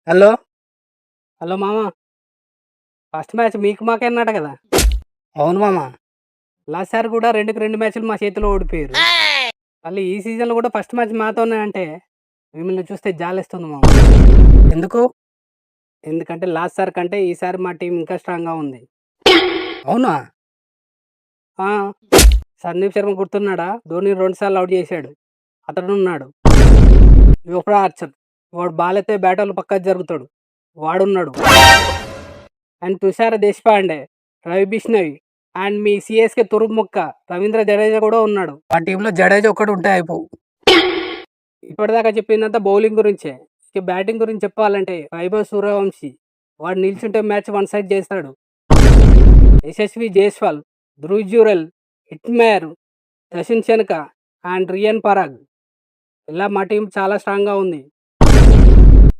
Hello hello మామ. First match మీకు మాకే అన్నాడు కదా. అవును మామ. లాస్ట్ సార్ కూడా 2 మ్యాచ్లు మా చేతిలో ఓడిపోయారు. మళ్ళీ ఈ సీజన్లో కూడా ఫస్ట్ మ్యాచ్ మాతోనే అంటే మిమ్మల్ని చూస్తే జాలేస్తుంది మామ. ఎందుకు? ఎందుకంటే లాస్ట్ సార్ కంటే ఈసారి మా టీం ఇంకా స్ట్రాంగ్గా ఉంది. అవునా? ఆ, సందీప్ శర్మ గుర్తున్నాడా? ధోని 2 సార్లు అవుట్ చేశాడు. అతడు ఉన్నాడు. యువరాజ్ ఆర్చర్, వాడు బాల్ అయితే బ్యాటర్లు పక్కకు జరుగుతాడు, వాడున్నాడు. అండ్ తుషార దేశపాండే, రవి బిష్ణవి అండ్ మీ సిఎస్కే తురుపు మొక్క రవీంద్ర జడేజా కూడా ఉన్నాడు. ఆ టీంలో జడేజా ఒకటి ఉంటే అయిపో. ఇప్పటిదాకా చెప్పిందంతా బౌలింగ్ గురించే. ఇక బ్యాటింగ్ గురించి చెప్పాలంటే వైభవ్ సూర్యవంశీ, వాడు నిల్చుంటే మ్యాచ్ 1 సైడ్ చేస్తాడు. యశస్వి జైస్వాల్, ధ్రువ్ జురెల్, హిట్మేర్, దశిన్ చెనక అండ్ రియన్ పరాగ్, ఇలా మా టీం చాలా స్ట్రాంగ్గా ఉంది.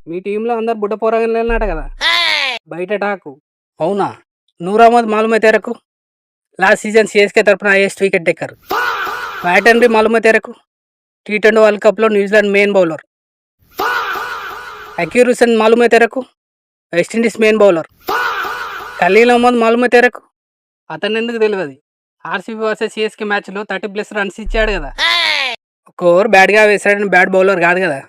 మీ టీంలో అందరు బుడ్డ పోరగానే అన్నమాట కదా, బయట టాకు. అవునా? Noor Ahmed మాలూమ్ తెరకు last season CSK తరపున highest wicket taker. Baton B మాలూమ్ తెరకు T20 world కప్లో New Zealand main bowler. అకీర్ Hussain మాలూమ్ తెరకు West Indies main bowler. Khaleel Ahmed మాలూమ్ తెరకు, అతను ఎందుకు తెలియదు, ఆర్సీబీ వర్సెస్ సిఎస్కే మ్యాచ్లో 30+ రన్స్ ఇచ్చాడు కదా. ఒక ఓవర్ బ్యాట్గా వేసాడని బ్యాట్ బౌలర్ కాదు కదా.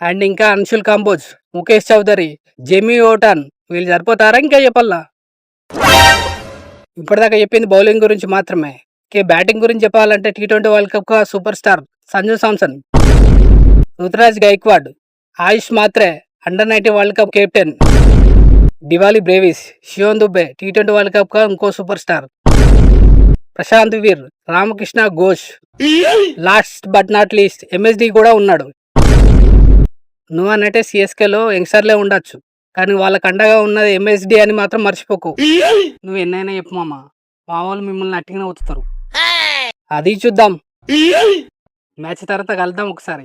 అండ్ ఇంకా అన్షుల్ కాంబోజ్, ముఖేష్ చౌదరి, జెమీ ఓటాన్, వీళ్ళు సరిపోతారా ఇంకా చెప్పాలా? ఇప్పటిదాకా చెప్పింది బౌలింగ్ గురించి మాత్రమే. బ్యాటింగ్ గురించి చెప్పాలంటే T20 world cup super star Sanju Samson, Ruturaj Gaikwad, Ayush Mhatre under nineteen world cup captain, Dewald Brevis, Shivam Dube T20 world cup ఇంకో super star, Prashant Veer, Ramakrishna Ghosh, last but not least MSD కూడా ఉన్నాడు. నువ్వు అన్నట్టే సిఎస్కేలో యంగ్స్టర్లే ఉండొచ్చు, కానీ వాళ్ళకి అండగా ఉన్నది ఎంఎస్డి అని మాత్రం మర్చిపోకు. నువ్వు ఎన్నైనా చెప్పు మామ, మా వాళ్ళు మిమ్మల్ని అట్టిగానే వస్తారు. అది చూద్దాం, మ్యాచ్ తర్వాత కలుద్దాం ఒకసారి.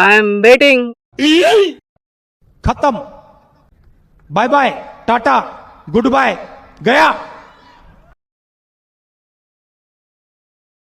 I'm waiting. खत्म, bye bye, tata, good bye, गया.